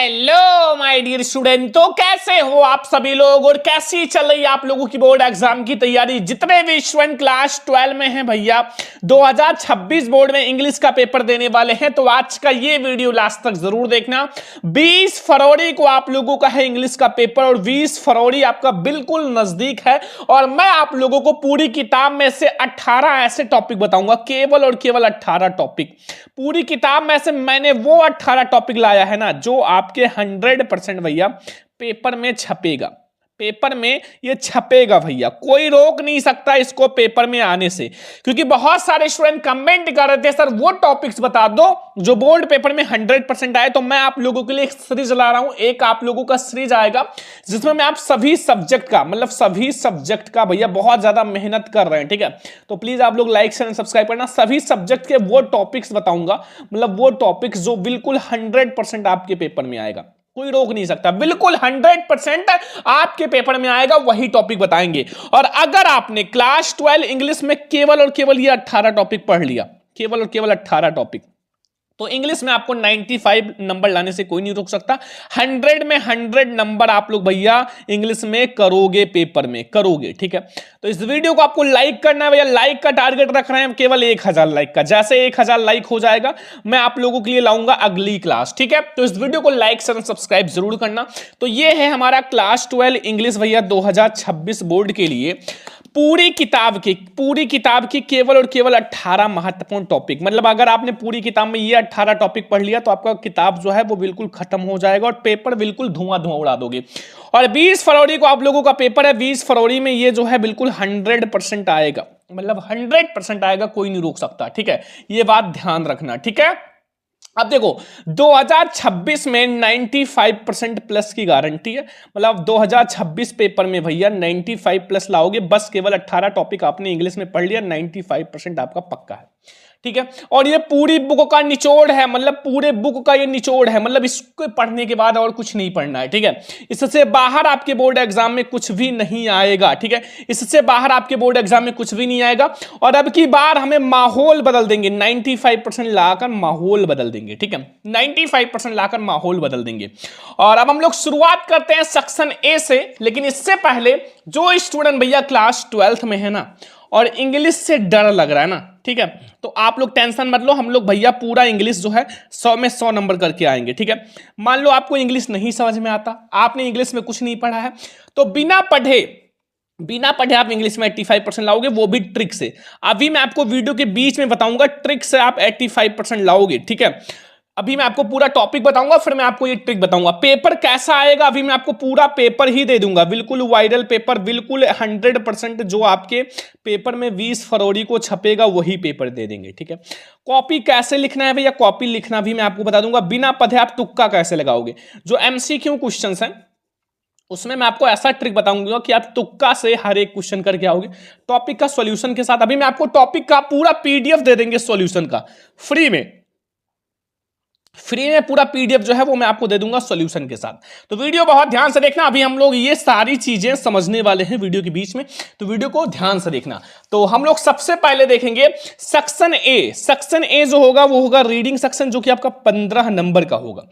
Hello my dear student, तो कैसे हो आप सभी लोग और कैसी चल रही है आप लोगों की बोर्ड एग्जाम की तैयारी। जितने भी स्टूडेंट क्लास 12 में हैं भैया 2026 बोर्ड में इंग्लिश का पेपर देने वाले हैं, तो आज का ये वीडियो लास्ट तक जरूर देखना। 20 फरवरी को आप लोगों का है इंग्लिश का पेपर और 20 फरवरी आपका बिल्कुल नजदीक है और मैं आप लोगों को पूरी किताब में से 18 ऐसे टॉपिक बताऊंगा, केवल और केवल 18 टॉपिक। पूरी किताब में से मैंने वो 18 टॉपिक लाया है ना जो आपके 100% भैया पेपर में छपेगा। पेपर में ये छपेगा भैया, कोई रोक नहीं सकता इसको पेपर में आने से, क्योंकि बहुत सारे स्टूडेंट कमेंट कर रहे थे सर वो टॉपिक्स बता दो जो बोर्ड पेपर में 100% आए। तो मैं आप लोगों के लिए एक सीरीज ला रहा हूं, एक आप लोगों का सीरीज आएगा जिसमें मैं आप सभी सब्जेक्ट का सभी सब्जेक्ट का भैया बहुत ज्यादा मेहनत कर रहे हैं, ठीक है। तो प्लीज आप लोग लाइक शेयर सब्सक्राइब करना। सभी सब्जेक्ट के वो टॉपिक्स बताऊंगा, वो टॉपिक्स जो बिल्कुल 100% आपके पेपर में आएगा, कोई रोक नहीं सकता, बिल्कुल 100% आपके पेपर में आएगा, वही टॉपिक बताएंगे। और अगर आपने क्लास 12 इंग्लिश में केवल और केवल ये 18 टॉपिक पढ़ लिया, केवल और केवल 18 टॉपिक, तो इंग्लिश में आपको 95 नंबर लाने से कोई नहीं रोक सकता। 100 में 100 नंबर आप लोग भैया इंग्लिश में करोगे, पेपर में करोगे, ठीक है। तो इस वीडियो को आपको लाइक करना है भैया, लाइक का टारगेट रख रहे हैं केवल 1000 लाइक का। जैसे 1000 लाइक हो जाएगा मैं आप लोगों के लिए लाऊंगा अगली क्लास, ठीक है। तो इस वीडियो को लाइक शेयर सब्सक्राइब जरूर करना। तो ये है हमारा क्लास 12 इंग्लिश भैया 2026 बोर्ड के लिए पूरी किताब की केवल और केवल 18 महत्वपूर्ण टॉपिक। अगर आपने पूरी किताब में ये 18 टॉपिक पढ़ लिया तो आपका किताब जो है वो बिल्कुल खत्म हो जाएगा और पेपर बिल्कुल धुआं उड़ा दोगे। और 20 फरवरी को आप लोगों का पेपर है, 20 फरवरी में ये जो है बिल्कुल 100% आएगा, 100% आएगा, कोई नहीं रोक सकता, ठीक है। ये बात ध्यान रखना, ठीक है। अब देखो 2026 में 95% प्लस की गारंटी है, 2026 पेपर में भैया 95 प्लस लाओगे, बस केवल 18 टॉपिक आपने इंग्लिश में पढ़ लिया, 95% आपका पक्का है, ठीक है। और ये पूरी बुक का निचोड़ है, पूरे बुक का ये निचोड़ है, इसको पढ़ने के बाद और कुछ नहीं पढ़ना है, ठीक है। इससे बाहर आपके बोर्ड एग्जाम में कुछ भी नहीं आएगा, ठीक है। इससे बाहर आपके बोर्ड एग्जाम में कुछ भी नहीं आएगा। और अब की बार हमें माहौल बदल देंगे, 95% लाकर माहौल बदल देंगे, ठीक है। 95% लाकर माहौल बदल देंगे। और अब हम लोग शुरुआत करते हैं सेक्शन ए से, लेकिन इससे पहले जो स्टूडेंट भैया क्लास 12th में है ना और इंग्लिश से डर लग रहा है ना, ठीक है, तो आप लोग टेंशन मत लो, हम लोग भैया पूरा इंग्लिश जो है 100 में 100 नंबर करके आएंगे, ठीक है। मान लो आपको इंग्लिश नहीं समझ में आता, आपने इंग्लिश में कुछ नहीं पढ़ा है, तो बिना पढ़े आप इंग्लिश में 85% लाओगे, वो भी ट्रिक से। अभी मैं आपको वीडियो के बीच में बताऊंगा ट्रिक से आप 85% लाओगे, ठीक है। अभी मैं आपको पूरा टॉपिक बताऊंगा, फिर मैं आपको ये ट्रिक बताऊंगा। पेपर कैसा आएगा अभी मैं आपको पूरा पेपर ही दे दूंगा, बिल्कुल वायरल पेपर, बिल्कुल 100% जो आपके पेपर में 20 फरवरी को छपेगा वही पेपर दे देंगे, ठीक है। कॉपी कैसे लिखना है भैया, कॉपी लिखना भी मैं आपको बता दूंगा। बिना पढ़े आप तुक्का कैसे लगाओगे, जो MCQ क्वेश्चंस हैं उसमें मैं आपको ऐसा ट्रिक बताऊंगा कि आप तुक्का से हर एक क्वेश्चन करके आओगे टॉपिक का सॉल्यूशन के साथ। अभी मैं आपको टॉपिक का पूरा PDF दे देंगे सॉल्यूशन का, फ्री में पूरा PDF जो है वो मैं आपको दे दूंगा सॉल्यूशन के साथ। तो वीडियो बहुत ध्यान से देखना, अभी हम लोग ये सारी चीजें समझने वाले हैं वीडियो के बीच में, तो वीडियो को ध्यान से देखना। तो हम लोग सबसे पहले देखेंगे सेक्शन ए। सेक्शन ए जो होगा वो होगा रीडिंग सेक्शन, जो कि आपका 15 नंबर का होगा,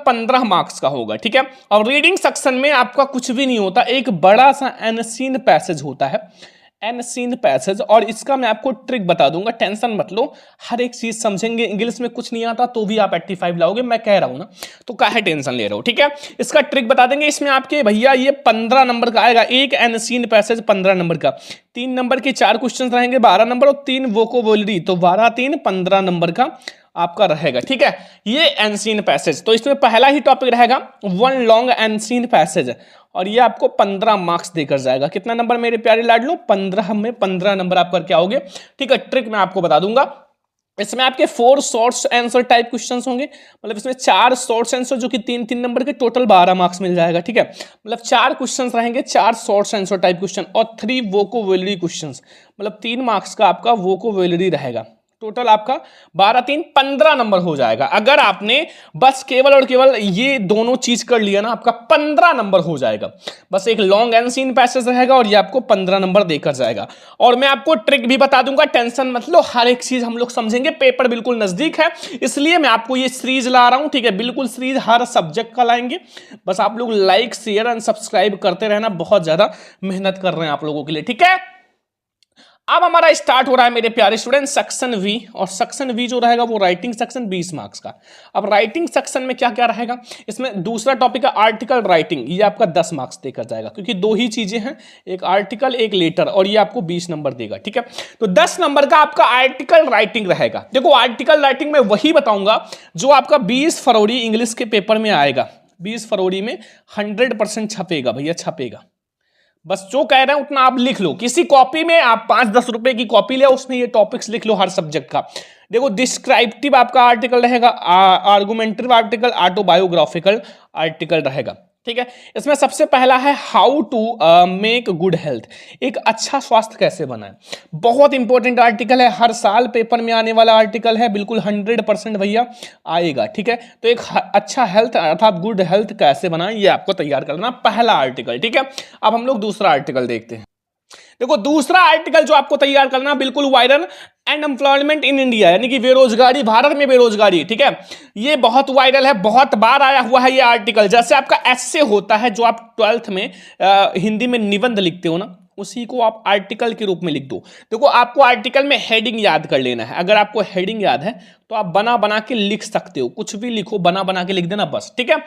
15 मार्क्स का होगा, ठीक है। और रीडिंग सेक्शन में आपका कुछ भी नहीं होता, एक बड़ा सा अनसीन पैसेज होता है, अनसीन पैसेज, और इसका मैं आपको ट्रिक बता दूंगा, टेंशन मत लो, हर एक चीज समझेंगे। इंग्लिश में कुछ नहीं आता तो भी आप 85 लाओगे, मैं कह रहा हूं ना, तो काहे टेंशन ले रहे हो, ठीक है। इसका ट्रिक बता देंगे, इसमें आपके भैया ये 15 नंबर का आएगा, एक अनसीन पैसेज 15 नंबर का, 3 नंबर के 4 क्वेश्चन रहेंगे 12 नंबर और 3 वोकैबुलरी, तो 12 3 15 नंबर का आपका रहेगा, ठीक है। ये अनसीन पैसेज, तो इसमें पहला ही टॉपिक रहेगा वन लॉन्ग अनसीन पैसेज, और ये आपको 15 मार्क्स देकर जाएगा। कितना नंबर मेरे प्यारे लाडलो, 15 में 15 नंबर आप करके आओगे, ठीक है। ट्रिक मैं आपको बता दूंगा, इसमें आपके 4 शॉर्ट्स आंसर टाइप क्वेश्चंस होंगे, इसमें 4 शॉर्ट्स आंसर जो कि 3-3 नंबर के, टोटल 12 मार्क्स मिल जाएगा, ठीक है। 4 क्वेश्चंस रहेंगे, 4 शॉर्ट्स आंसर टाइप क्वेश्चन और 3 वोकैबुलरी क्वेश्चंस, 3 मार्क्स का आपका वोकैबुलरी रहेगा, टोटल आपका 12 3 15 नंबर हो जाएगा। अगर आपने बस केवल और केवल ये दोनों चीज कर लिया ना, आपका 15 नंबर हो जाएगा। बस एक लॉन्ग एंड पैसेज रहेगा और ये आपको 15 नंबर देकर जाएगा। और मैं आपको ट्रिक भी बता दूंगा, टेंशन मत लो, हर एक चीज हम लोग समझेंगे। पेपर बिल्कुल नजदीक है, इसलिए मैं आपको ये सीरीज ला रहा हूं, ठीक है। बिल्कुल सीरीज हर सब्जेक्ट का लाएंगे। बस आप लोग लाइक शेयर एंड सब्सक्राइब करते रहना, बहुत ज्यादा मेहनत कर रहे हैं आप लोगों के लिए, ठीक है। अब हमारा स्टार्ट हो रहा है मेरे प्यारे स्टूडेंट सेक्शन वी, और सेक्शन वी जो रहेगा वो राइटिंग सेक्शन 20 मार्क्स का। अब राइटिंग सेक्शन में क्या क्या रहेगा, इसमें दूसरा टॉपिक है आर्टिकल राइटिंग, ये आपका 10 मार्क्स देकर जाएगा, क्योंकि दो ही चीजें हैं, एक आर्टिकल एक लेटर, और ये आपको 20 नंबर देगा, ठीक है। तो 10 नंबर का आपका आर्टिकल राइटिंग रहेगा। देखो आर्टिकल राइटिंग में वही बताऊंगा जो आपका 20 फरवरी इंग्लिश के पेपर में आएगा। 20 फरवरी में 100% छपेगा भैया, छपेगा। बस जो कह रहे हैं उतना आप लिख लो, किसी कॉपी में आप 5-10 रुपए की कॉपी ले, उसमें ये टॉपिक्स लिख लो हर सब्जेक्ट का। देखो डिस्क्राइप्टिव आपका आर्टिकल रहेगा, आर्गुमेंटिव आर्टिकल, ऑटोबायोग्राफिकल आर्टिकल रहेगा, ठीक है। इसमें सबसे पहला है how to make good health, एक अच्छा स्वास्थ्य कैसे बनाए। बहुत इंपॉर्टेंट आर्टिकल है, हर साल पेपर में आने वाला आर्टिकल है, बिल्कुल 100% भैया आएगा, ठीक है। तो एक अच्छा हेल्थ अर्थात गुड हेल्थ कैसे बनाए, ये आपको तैयार करना पहला आर्टिकल, ठीक है। अब हम लोग दूसरा आर्टिकल देखते हैं। देखो दूसरा आर्टिकल जो आपको तैयार करना, बिल्कुल viral and employment in India, यानी कि बेरोजगारी, भारत में बेरोजगारी, ठीक है। ये बहुत वायरल है, बहुत बार आया हुआ है ये आर्टिकल। जैसे आपका एस्से होता है जो आप 12th में हिंदी में निबंध लिखते हो ना, उसी को आप आर्टिकल के रूप में लिख दो। देखो आपको आर्टिकल में हेडिंग याद कर लेना है। अगर आपको हेडिंग याद है तो आप बना बना के लिख सकते हो, कुछ भी लिखो, बना बना के लिख देना बस, ठीक है।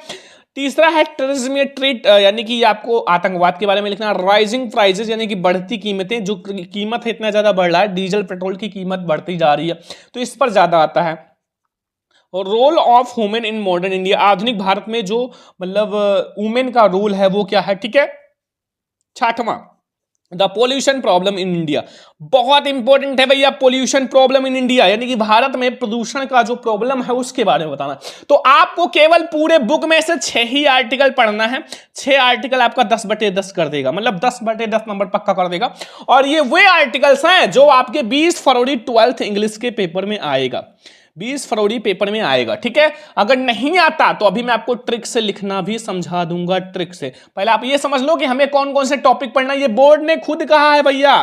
तीसरा है टेररिज्म ट्रीट, यानी कि आपको आतंकवाद के बारे में लिखना। राइजिंग प्राइसेस, यानी कि बढ़ती कीमतें, जो कीमत है इतना ज्यादा बढ़ रहा है, डीजल पेट्रोल की कीमत बढ़ती जा रही है, तो इस पर ज्यादा आता है। और role of women in modern India, आधुनिक भारत में जो मतलब वुमेन का रोल है वो क्या है, ठीक है। छठवां the pollution problem in India, बहुत इंपॉर्टेंट है भैया, पोल्यूशन प्रॉब्लम इन इंडिया, यानी कि भारत में प्रदूषण का जो प्रॉब्लम है उसके बारे में बताना। तो आपको केवल पूरे बुक में से 6 ही आर्टिकल पढ़ना है। 6 आर्टिकल आपका 10/10 कर देगा, मतलब 10/10 नंबर पक्का कर देगा। और ये वे आर्टिकल्स हैं जो आपके 20 फरवरी 12th इंग्लिश के पेपर में आएगा, 20 फरवरी पेपर में आएगा, ठीक है। अगर नहीं आता तो अभी मैं आपको ट्रिक से लिखना भी समझा दूंगा, ट्रिक से। पहले आप ये समझ लो कि हमें कौन कौन से टॉपिक पढ़ना है। ये बोर्ड ने खुद कहा है भैया,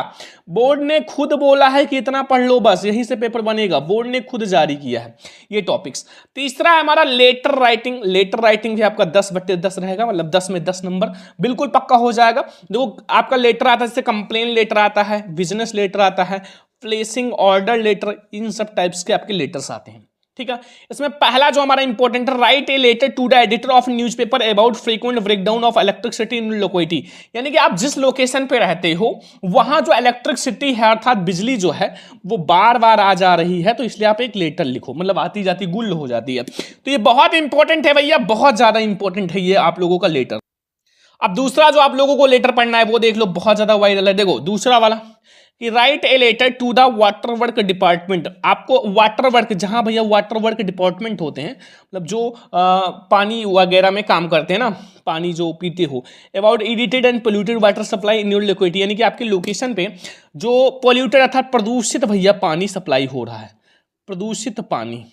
बोर्ड ने खुद बोला है कि इतना पढ़ लो, बस यहीं से पेपर बनेगा, बोर्ड ने खुद जारी किया है ये टॉपिक्स। तीसरा है हमारा लेटर राइटिंग। लेटर राइटिंग भी आपका 10/10 रहेगा, मतलब 10 में 10 नंबर बिल्कुल पक्का हो जाएगा। देखो आपका लेटर आता है, जैसे कंप्लेन लेटर आता है, बिजनेस लेटर आता है, प्लेसिंग ऑर्डर लेटर, इन सब टाइप्स के आपके लेटर्स आते हैं, ठीक है। इसमें पहला जो हमारा इंपॉर्टेंट है, write a letter to the editor of newspaper about frequent breakdown of electricity in locality, यानी कि आप जिस लोकेशन पे रहते हो वहां जो इलेक्ट्रिसिटी है अर्थात बिजली जो है वो बार बार आ जा रही है, तो इसलिए आप एक लेटर लिखो, मतलब आती जाती गुल हो जाती है। तो ये बहुत इंपॉर्टेंट है भैया, बहुत ज्यादा इंपॉर्टेंट है ये आप लोगों का लेटर। अब दूसरा जो आप लोगों को लेटर पढ़ना है वो देख लो, बहुत ज्यादा वायरल है। देखो दूसरा वाला कि write a letter to the water work department, आपको वाटर वर्क, जहां भैया वाटर वर्क डिपार्टमेंट होते हैं, मतलब जो पानी वगैरह में काम करते हैं ना, पानी जो पीते हो, about aerated and polluted water supply in your locality, यानी कि आपकी लोकेशन पे जो पोल्यूटेड अर्थात प्रदूषित भैया पानी सप्लाई हो रहा है, प्रदूषित पानी,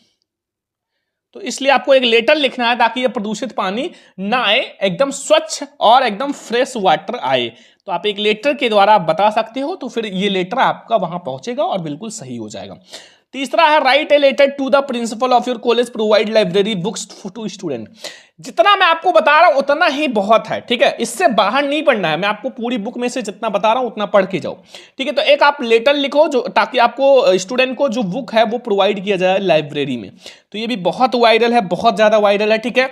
तो इसलिए आपको एक लेटर लिखना है ताकि ये प्रदूषित पानी ना आए, एकदम स्वच्छ और एकदम फ्रेश वाटर आए। तो आप एक लेटर के द्वारा आप बता सकते हो, तो फिर ये लेटर आपका वहां पहुंचेगा और बिल्कुल सही हो जाएगा। तीसरा है write a letter to the principal of your college provide library books to student. जितना मैं आपको बता रहा हूं उतना ही बहुत है, ठीक है, इससे बाहर नहीं पढ़ना है। मैं आपको पूरी बुक में से जितना बता रहा हूं उतना पढ़ के जाओ, ठीक है। तो एक आप लेटर लिखो जो, ताकि आपको स्टूडेंट को जो बुक है वो प्रोवाइड किया जाए लाइब्रेरी में। तो ये भी बहुत वायरल है, बहुत ज्यादा वायरल है, ठीक है।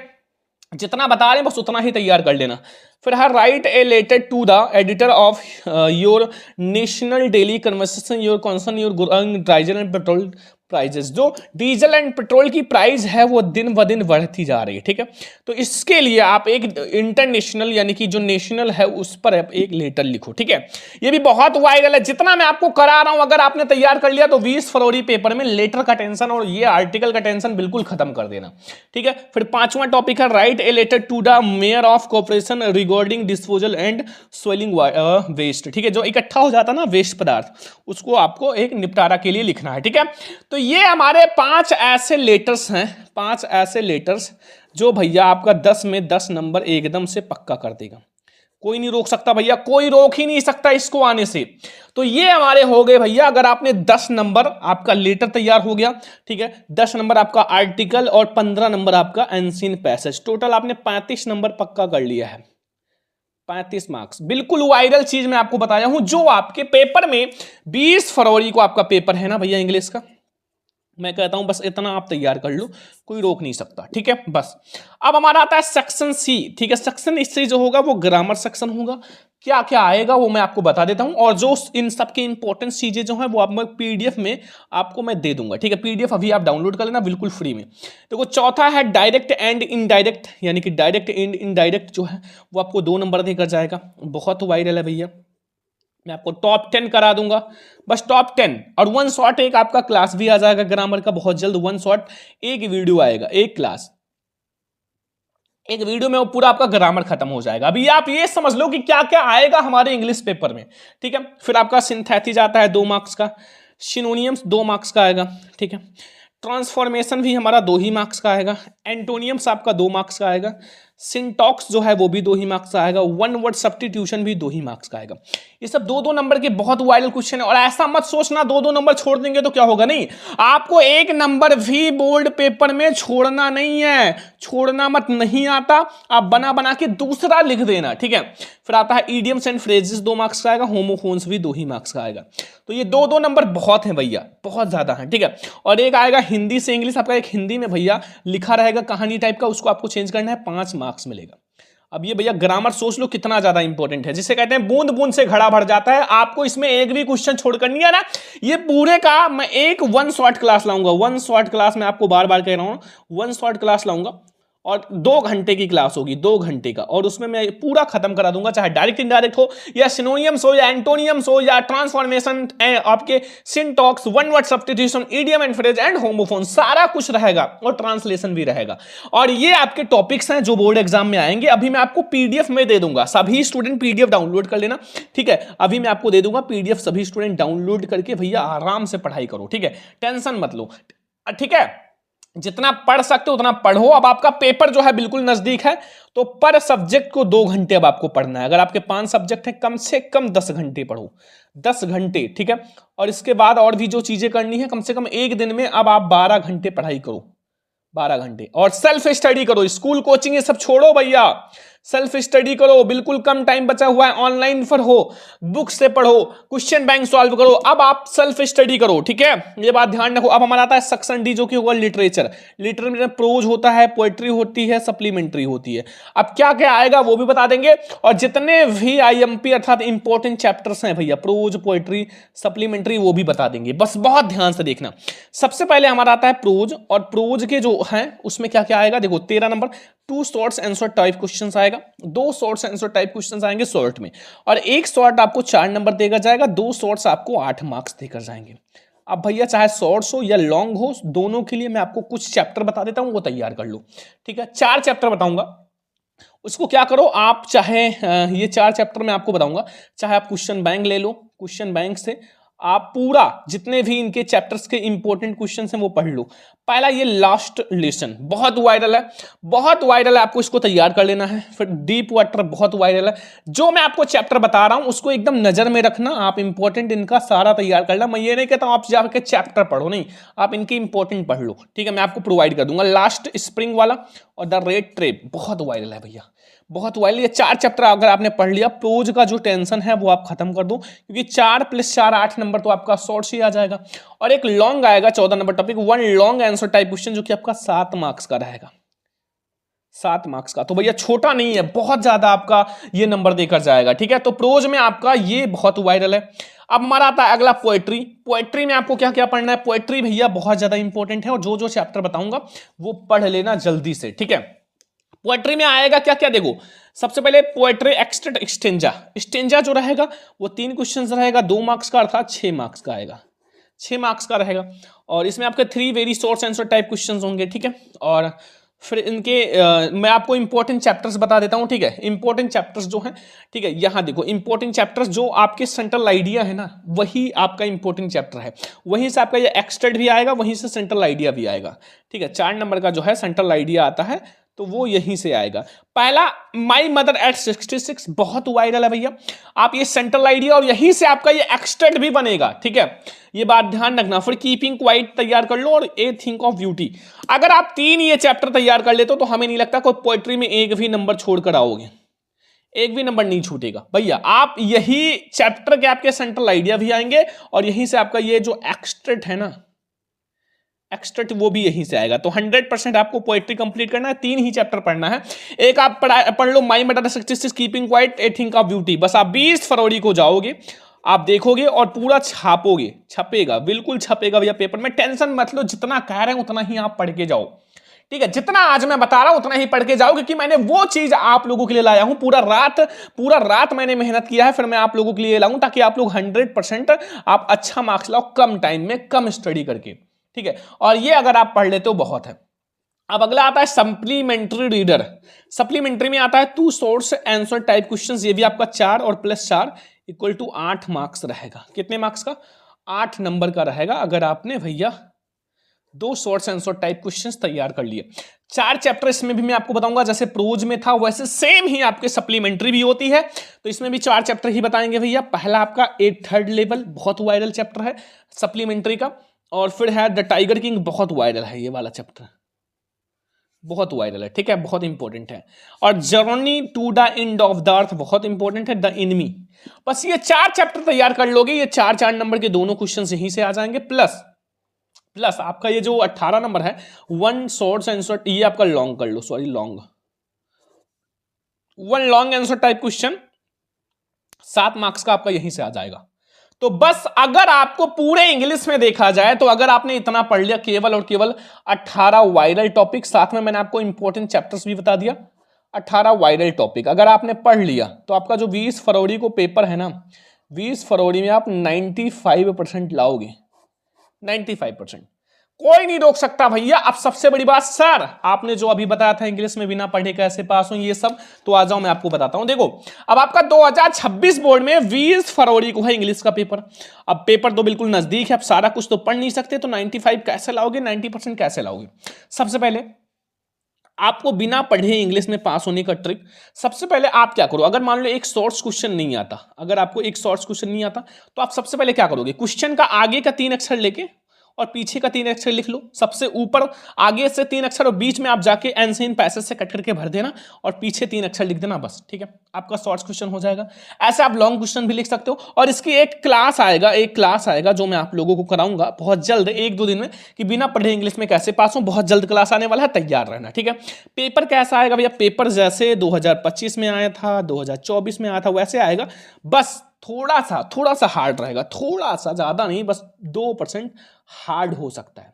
जितना बता रहे हैं बस उतना ही तैयार कर लेना। फिर है write a letter to the editor of your national daily conversation your concern your diesel and petrol prices. जो डीजल एंड पेट्रोल की प्राइस है वो दिन ब दिन बढ़ती जा रही है, ठीक है। तो इसके लिए आप एक इंटरनेशनल यानी कि जो नेशनल है उस पर आप एक लेटर लिखो, ठीक है। ये भी बहुत वायरल है, जितना मैं आपको करा रहा हूं अगर आपने तैयार कर लिया तो 20 फरवरी पेपर में लेटर का टेंशन और ये आर्टिकल का टेंशन बिल्कुल खत्म कर देना, ठीक है। फिर 5वां टॉपिक है write a letter to the mayor of corporation regarding disposal and soiling waste, ठीक है, जो इकट्ठा हो जाता है ना वेस्ट पदार्थ, उसको आपको एक निपटारा के लिए लिखना है, ठीक है। तो ये हमारे 5 ऐसे लेटर्स हैं, 5 ऐसे लेटर्स जो भैया आपका 10 में 10 नंबर एकदम से पक्का कर देगा। कोई नहीं रोक सकता भैया, कोई रोक ही नहीं सकता इसको आने से। तो ये हमारे हो गए भैया, अगर आपने 10 नंबर आपका लेटर तैयार हो गया, ठीक है, 10 नंबर आपका आर्टिकल और 15 नंबर आपका एंसीन पैसेज, टोटल आपने 35 नंबर पक्का कर लिया है। 35 मार्क्स, बिल्कुल वायरल चीज मैं आपको बताया हूं, जो आपके पेपर में 20 फरवरी को आपका पेपर है ना भैया इंग्लिश का। मैं कहता हूं बस इतना आप तैयार कर लो, कोई रोक नहीं सकता, ठीक है। बस अब हमारा आता है सेक्शन सी, ठीक है। सेक्शन सी जो होगा वो ग्रामर सेक्शन होगा। क्या क्या आएगा वो मैं आपको बता देता हूं, और जो इन सब की इंपॉर्टेंट चीजें जो है वो आप पीडीएफ में आपको मैं दे दूंगा, ठीक है। पीडीएफ अभी आप डाउनलोड कर लेना बिल्कुल फ्री में। देखो चौथा है डायरेक्ट एंड इनडायरेक्ट, यानी कि डायरेक्ट एंड इनडायरेक्ट जो है वो आपको 2 नंबर देकर जाएगा। बहुत वायरल है भैया, मैं आपको टॉप 10 करा दूंगा, बस टॉप 10। और 1 शॉट एक आपका क्लास भी आ जाएगा ग्रामर का, बहुत जल्द 1 शॉट एक वीडियो आएगा, एक क्लास, एक वीडियो में वो पूरा आपका ग्रामर खत्म हो जाएगा। अभी आप ये समझ लो कि क्या क्या आएगा हमारे इंग्लिश पेपर में, ठीक है। फिर आपका सिंथेसिस आता है 2 मार्क्स का, सिनोनियम्स 2 मार्क्स का आएगा, ठीक है। ट्रांसफॉर्मेशन भी हमारा 2 ही मार्क्स का आएगा, एंटोनियम्स आपका 2 मार्क्स का आएगा, सिंटॉक्स जो है वो भी 2 ही मार्क्स का आएगा, 1 वर्ड सब्स्टिट्यूशन भी 2 ही मार्क्स का आएगा। ये सब 2-2 नंबर के बहुत वायरल क्वेश्चन है। और ऐसा मत सोचना 2-2 नंबर छोड़ देंगे तो क्या होगा, नहीं, आपको 1 नंबर भी बोर्ड पेपर में छोड़ना नहीं है, छोड़ना मत, नहीं आता आप बना बना के दूसरा लिख देना, ठीक है। फिर आता है इडियम्स एंड फ्रेजेस 2 मार्क्स का आएगा, होमोफोन्स भी 2 ही मार्क्स का आएगा। तो ये 2-2 नंबर बहुत है भैया, बहुत ज्यादा है, ठीक है। और एक आएगा हिंदी से इंग्लिश, आपका एक हिंदी में भैया लिखा रहेगा कहानी टाइप का, उसको आपको चेंज करना है, 5 मार्क्स मिलेगा। अब ये भैया ग्रामर सोच लो कितना ज्यादा इंपॉर्टेंट है, जिसे कहते हैं बूंद बूंद से घड़ा भर जाता है। आपको इसमें एक भी क्वेश्चन छोड़कर नहीं है ना, ये पूरे का मैं एक 1 शॉर्ट क्लास लाऊंगा, 1 शॉर्ट क्लास मैं आपको बार बार कह रहा हूं, 1 शॉर्ट क्लास लाऊंगा और 2 घंटे की क्लास होगी, 2 घंटे का, और उसमें मैं पूरा खत्म करा दूंगा, चाहे डायरेक्ट इनडायरेक्ट हो या सिनोनियम्स हो या एंटोनियम्स हो या ट्रांसफॉर्मेशन, आपके सिंटॉक्स, 1 word substitution, idiom and phrase and homophone, सारा कुछ रहेगा और ट्रांसलेशन भी रहेगा। और ये आपके टॉपिक्स हैं जो बोर्ड एग्जाम में आएंगे। अभी मैं आपको पीडीएफ में दे दूंगा, सभी स्टूडेंट पीडीएफ डाउनलोड कर लेना, ठीक है। अभी मैं आपको दे दूंगा पीडीएफ, सभी स्टूडेंट डाउनलोड करके भैया आराम से पढ़ाई करो, ठीक है, टेंशन मत लो, ठीक है। जितना पढ़ सकते हो उतना पढ़ो। अब आपका पेपर जो है बिल्कुल नजदीक है, तो पर सब्जेक्ट को 2 घंटे अब आपको पढ़ना है। अगर आपके 5 सब्जेक्ट हैं, कम से कम 10 घंटे पढ़ो, 10 घंटे, ठीक है। और इसके बाद और भी जो चीजें करनी है, कम से कम एक दिन में अब आप 12 घंटे पढ़ाई करो, 12 घंटे। और सेल्फ स्टडी करो, स्कूल कोचिंग ये सब छोड़ो भैया, सेल्फ स्टडी करो, बिल्कुल कम टाइम बचा हुआ है, ऑनलाइन पर हो, बुक से पढ़ो, क्वेश्चन बैंक सॉल्व करो, अब आप सेल्फ स्टडी करो, ठीक है। ये बात ध्यान रखो। अब हमारा आता है सेक्शन डी, जो कि होगा लिटरेचर। लिटरेचर में प्रोज होता है, पोएट्री होती है, सप्लीमेंट्री होती है। अब क्या क्या आएगा वो भी बता देंगे, और जितने भी आईएमपी अर्थात इंपॉर्टेंट चैप्टर्स हैं भैया, प्रोज, पोएट्री, सप्लीमेंट्री, वो भी बता देंगे, बस बहुत ध्यान से देखना। सबसे पहले हमारा आता है प्रोज, और प्रोज के जो है उसमें क्या क्या आएगा, देखो 13 number 2 shorts answer type questions आएगा, 2 शॉर्ट्स आंसर टाइप क्वेश्चंस आएंगे शॉर्ट में, और एक शॉर्ट आपको 4 नंबर देकर जाएगा, 2 शॉर्ट्स आपको 8 मार्क्स देकर जाएंगे। अब भैया चाहे शॉर्ट्स हो या लॉन्ग हो, दोनों के लिए मैं आपको कुछ चैप्टर बता देता हूं, वो तैयार कर लो, ठीक है। 4 चैप्टर बताऊंगा, उसको क्या करो आप, चाहे ये 4 चैप्टर मैं आपको बताऊंगा, चाहे आप क्वेश्चन बैंक ले लो, क्वेश्चन बैंक से आप पूरा जितने भी इनके चैप्टर्स के इंपॉर्टेंट क्वेश्चंस हैं वो पढ़ लो। पहला ये लास्ट लेसन बहुत वायरल है, बहुत वायरल है, आपको इसको तैयार कर लेना है। फिर डीप वाटर बहुत वायरल है। जो मैं आपको चैप्टर बता रहा हूं उसको एकदम नजर में रखना, आप इंपॉर्टेंट इनका सारा तैयार कर लो। मैं ये नहीं कहता हूं आप जाकर चैप्टर पढ़ो, नहीं, आप इनके इंपॉर्टेंट पढ़ लो, ठीक है। मैं आपको प्रोवाइड कर दूंगा। लास्ट स्प्रिंग वाला और द रेड ट्रेप बहुत वायरल है भैया, बहुत वायरल। ये 4 चैप्टर अगर आपने पढ़ लिया, प्रोज का जो टेंशन है वो आप खत्म कर दो, क्योंकि 4 + 4 8 नंबर तो आपका शॉर्ट ही आ जाएगा। और एक लॉन्ग आएगा 14 number topic, 1 long answer type question, जो कि आपका 7 मार्क्स का रहेगा, 7 मार्क्स का। तो भैया छोटा नहीं है, बहुत ज्यादा आपका ये नंबर देकर जाएगा, ठीक है। तो प्रोज में आपका ये बहुत वायरल है। अब हमारा आता है अगला पोएट्री। पोएट्री में आपको क्या क्या पढ़ना है, पोएट्री भैया बहुत ज्यादा इंपॉर्टेंट है, और जो जो चैप्टर बताऊंगा वो पढ़ लेना जल्दी से, ठीक है। पोएट्री में आएगा क्या क्या, देखो सबसे पहले पोएट्री एक्सटेंट एक्सटेंजा, स्टेंजा जो रहेगा वो 3 क्वेश्चन रहेगा, 2 मार्क्स का अर्थात 6 मार्क्स का आएगा, 6 मार्क्स का रहेगा। और इसमें आपके 3 very short answer type questions होंगे, ठीक है। और फिर इनके मैं आपको इंपॉर्टेंट चैप्टर्स बता देता हूं, ठीक है। इंपॉर्टेंट चैप्टर्स जो हैं, ठीक है, यहां देखो इंपॉर्टेंट चैप्टर्स जो आपके सेंट्रल आइडिया है ना, वही आपका इंपॉर्टेंट चैप्टर है। वहीं से आपका ये एक्सटेंड भी आएगा, वहीं से सेंट्रल आइडिया भी आएगा, ठीक है। 4 नंबर का जो है सेंट्रल आइडिया आता है, तो वो यहीं से आएगा। पहला माई मदर एट 66 बहुत वायरल है भैया। आप ये सेंट्रल आइडिया और यहीं से आपका ये एक्सटेंड भी बनेगा, ठीक है। ये बात ध्यान रखना। फिर कीपिंग क्वाइट तैयार कर लो और ए थिंक ऑफ ब्यूटी। अगर आप 3 ये चैप्टर तैयार कर लेते हो तो हमें नहीं लगता कोई पोएट्री में एक भी नंबर छोड़कर आओगे, एक भी नंबर नहीं छूटेगा भैया। आप यही चैप्टर के आपके सेंट्रल आइडिया भी आएंगे और यहीं से आपका ये जो एक्सट्रेट है ना, एक्सट्रेट, वो भी यहीं से आएगा। तो 100% आपको पोएट्री कंप्लीट करना है, 3 ही चैप्टर पढ़ना है। एक आप पढ़ लो my mother 66 keeping quiet, a thing of beauty. बस आप 20 फरवरी को जाओगे, आप देखोगे और पूरा छापोगे, छपेगा, बिल्कुल छपेगा भैया पेपर में। टेंशन मत लो, जितना कह रहे हैं उतना ही आप पढ़ के जाओ, ठीक है। जितना आज मैं बता रहा हूं उतना ही पढ़ के जाओ, क्योंकि मैंने वो चीज आप लोगों के लिए लाया हूं। पूरा रात मैंने मेहनत किया है, फिर मैं आप लोगों के लिए लाऊं ताकि आप लोग 100% आप अच्छा मार्क्स लाओ, कम टाइम में, कम स्टडी करके, ठीक है। और ये अगर आप पढ़ लेते हो बहुत है। अब अगला आता है सप्लीमेंट्री रीडर। सप्लीमेंट्री में आता है 2 सोर्स आंसर टाइप क्वेश्चंस। ये भी आपका 4 और +4 इक्वल टू 8 मार्क्स रहेगा। कितने मार्क्स का? 8 नंबर का रहेगा, अगर आपने भैया 2 सोर्स आंसर टाइप क्वेश्चंस तैयार कर लिए। 4 चैप्टर इसमें भी मैं आपको बताऊंगा, जैसे प्रोज में था वैसे सेम ही आपके सप्लीमेंट्री भी होती है। तो इसमें भी 4 चैप्टर ही बताएंगे भैया। पहला आपका ए थर्ड लेवल, बहुत वायरल चैप्टर है सप्लीमेंट्री का। और फिर है द टाइगर किंग, बहुत वायरल है ये वाला चैप्टर, बहुत वायरल है, ठीक है, बहुत इंपॉर्टेंट है। और journey to the end of the earth, बहुत इंपॉर्टेंट है। The enemy. बस ये 4 चैप्टर तैयार कर लोगे, ये 4 नंबर के दोनों क्वेश्चन यहीं से आ जाएंगे। प्लस आपका ये जो 18 नंबर है 1 शॉर्ट आंसर, ये आपका लॉन्ग कर लो, sorry long, 1 long answer type question 7 marks का आपका यहीं से आ जाएगा। तो बस अगर आपको पूरे इंग्लिश में देखा जाए तो अगर आपने इतना पढ़ लिया, केवल और केवल 18 वायरल टॉपिक, साथ में मैंने आपको इंपॉर्टेंट चैप्टर्स भी बता दिया। 18 वायरल टॉपिक अगर आपने पढ़ लिया तो आपका जो 20 फरवरी को पेपर है ना, 20 फरवरी में आप 95% लाओगे, 95%। कोई नहीं रोक सकता भैया। अब सबसे बड़ी बात, सर आपने जो अभी बताया था इंग्लिश में बिना पढ़े कैसे पास हो, ये सब तो आ जाओ मैं आपको बताता हूं। देखो अब आपका 2026 बोर्ड में 20 फरवरी को है इंग्लिश का पेपर। अब पेपर तो बिल्कुल नजदीक है, अब सारा कुछ तो पढ़ नहीं सकते, तो 95 कैसे लाओगे, 90% कैसे लाओगे? सबसे पहले आपको बिना पढ़े इंग्लिश में पास होने का ट्रिक, सबसे पहले आप क्या करो, अगर मान लो एक शॉर्ट्स क्वेश्चन नहीं आता, अगर आपको एक शॉर्ट्स क्वेश्चन नहीं आता तो आप सबसे पहले क्या करोगे, क्वेश्चन का आगे का 3 अक्षर लेके और पीछे का 3 अक्षर लिख लो। सबसे ऊपर आगे से 3 अक्षर और बीच में आप जाके एनसीन पैसेज से कट करके भर देना और पीछे 3 अक्षर लिख देना, बस, ठीक है, आपका शॉर्ट्स क्वेश्चन हो जाएगा। ऐसे आप लॉन्ग क्वेश्चन भी लिख सकते हो। और इसकी एक क्लास आएगा जो मैं आप लोगों को कराऊंगा बहुत जल्द, 1-2 दिन में, कि बिना पढ़े इंग्लिश में कैसे पास हो। बहुत जल्द क्लास आने वाला है, तैयार रहना, ठीक है। पेपर कैसा आएगा भैया? पेपर जैसे 2025 में आया था, 2024 में आया था, वैसे आएगा। बस थोड़ा सा हार्ड रहेगा, थोड़ा सा, ज्यादा नहीं, बस 2% हार्ड हो सकता है,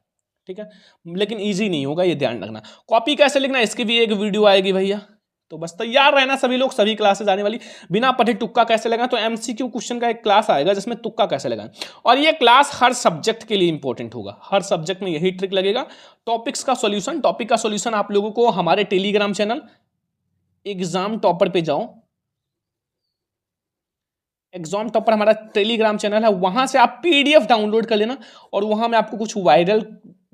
ठीक है, लेकिन इजी नहीं होगा, ये ध्यान रखना। कॉपी कैसे लिखना, इसकी भी एक वीडियो आएगी भैया, तो बस तैयार रहना सभी लोग, सभी क्लासेस आने वाली। बिना पढ़े तुक्का कैसे लगाएं, तो एमसीक्यू क्वेश्चन का एक क्लास आएगा जिसमें तुक्का कैसे लगाएं, और ये क्लास हर सब्जेक्ट के लिए इंपॉर्टेंट होगा, हर सब्जेक्ट में यही ट्रिक लगेगा। टॉपिक का सॉल्यूशन आप लोगों को हमारे टेलीग्राम चैनल एग्जाम टॉपर पे जाओ, एग्जाम टॉपर हमारा टेलीग्राम चैनल है, वहां से आप पीडीएफ डाउनलोड कर लेना, और वहां मैं आपको कुछ वायरल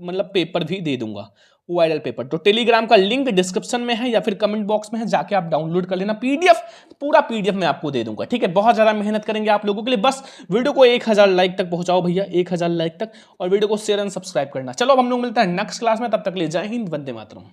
मतलब पेपर भी दे दूंगा, वायरल पेपर। तो टेलीग्राम का लिंक डिस्क्रिप्शन में है या फिर कमेंट बॉक्स में है, जाके आप डाउनलोड कर लेना। पीडीएफ, पूरा पीडीएफ मैं आपको दे दूंगा, ठीक है। बहुत ज्यादा मेहनत करेंगे आप लोगों के लिए। बस वीडियो को 1000 लाइक तक पहुंचाओ भैया, 1000 लाइक तक, और वीडियो को शेयर एंड सब्सक्राइब करना। चलो अब हम लोग मिलते हैं नेक्स्ट क्लास में, तब तक ले जय हिंद, वंदे मातरम।